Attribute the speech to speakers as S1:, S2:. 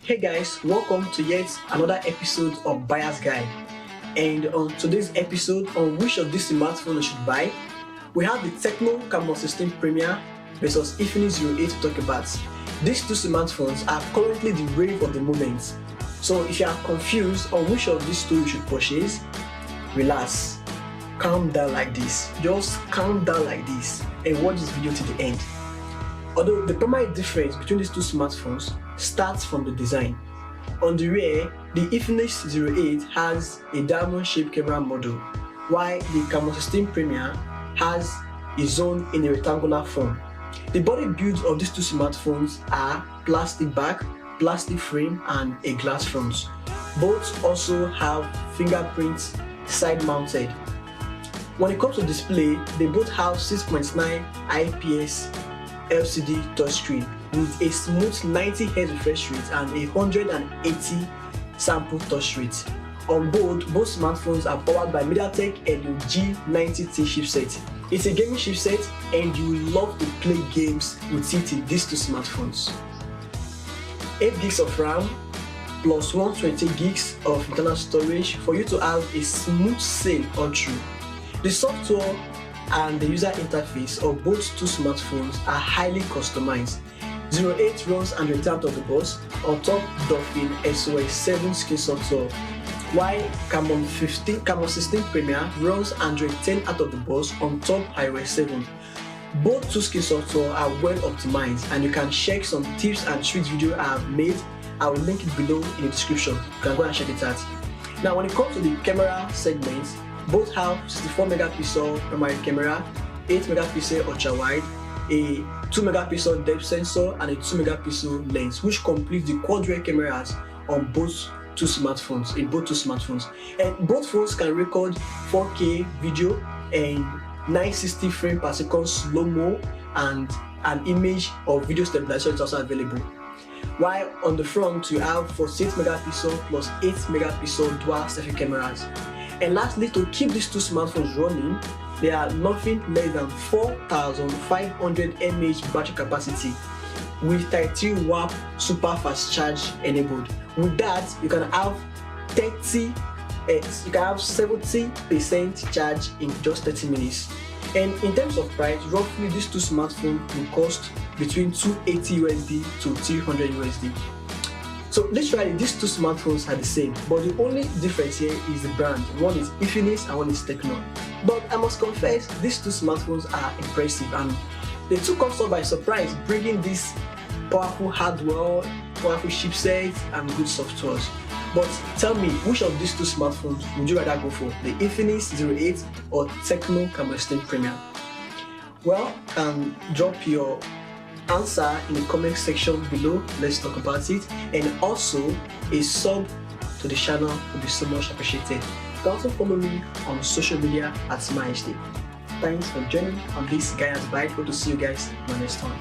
S1: Hey guys, welcome to yet another episode of Buyer's Guide. And on today's episode on which of these smartphones you should buy, we have the Tecno Camon 16 Premier versus Infinix Zero 8 to talk about. These two smartphones are currently the rave of the moment. So if you are confused on which of these two you should purchase, relax, calm down like this. Just calm down like this and watch this video to the end. Although the primary difference between these two smartphones starts from the design. On the rear, the Infinix Zero 8 has a diamond-shaped camera model, while the Camon 16 Premier has a zone in a rectangular form. The body builds of these two smartphones are plastic back, plastic frame, and a glass front. Both also have fingerprints side-mounted. When it comes to display, they both have 6.9 IPS LCD touchscreen with a smooth 90 Hz refresh rate and a 180 sample touch rate. On board, both smartphones are powered by MediaTek helio G90T chipset. It's a gaming chipset and you will love to play games with it in these two smartphones. 8 gigs of RAM plus 120 gigs of internal storage for you to have a smooth sail all through. The software and the user interface of both two smartphones are highly customized. Zero 8 runs Android 10 out of the box on top Dolphin SOS 7 skin software, while Camon 16 Premier runs Android 10 out of the box on top HiOS 7. Both two skin software are well optimized and you can check some tips and tricks video I have made. I will link it below in the description. You can go and check it out. Now when it comes to the camera segments, both have 64 megapixel primary camera, 8 megapixel ultra wide, a 2 megapixel depth sensor, and a 2 megapixel lens, which completes the quad rear cameras on both two smartphones. And both phones can record 4K video and 960 frames per second slow-mo, and an image or video stabilizer is also available. While on the front you have 48 megapixel plus 8 megapixel dual selfie cameras. And lastly, to keep these two smartphones running, they are nothing less than 4,500 mAh battery capacity with 33W super fast charge enabled. With that, you can have 70% charge in just 30 minutes. And in terms of price, roughly these two smartphones will cost between $280 USD to $300 USD. So literally these two smartphones are the same, but the only difference here is the brand. One is Infinix and one is Tecno. But I must confess, these two smartphones are impressive and they took us all by surprise, bringing this powerful hardware, powerful chipsets, and good softwares. But tell me, which of these two smartphones would you rather go for? The Infinix Zero 8 or Tecno Camon 16 Premier? Well, drop your answer in the comment section below. Let's talk about it. And also, a sub to the channel would be so much appreciated. You can also follow me on social media at MediaTek. Thanks for joining on this Buyer's Guide. Hope to see you guys in the next time.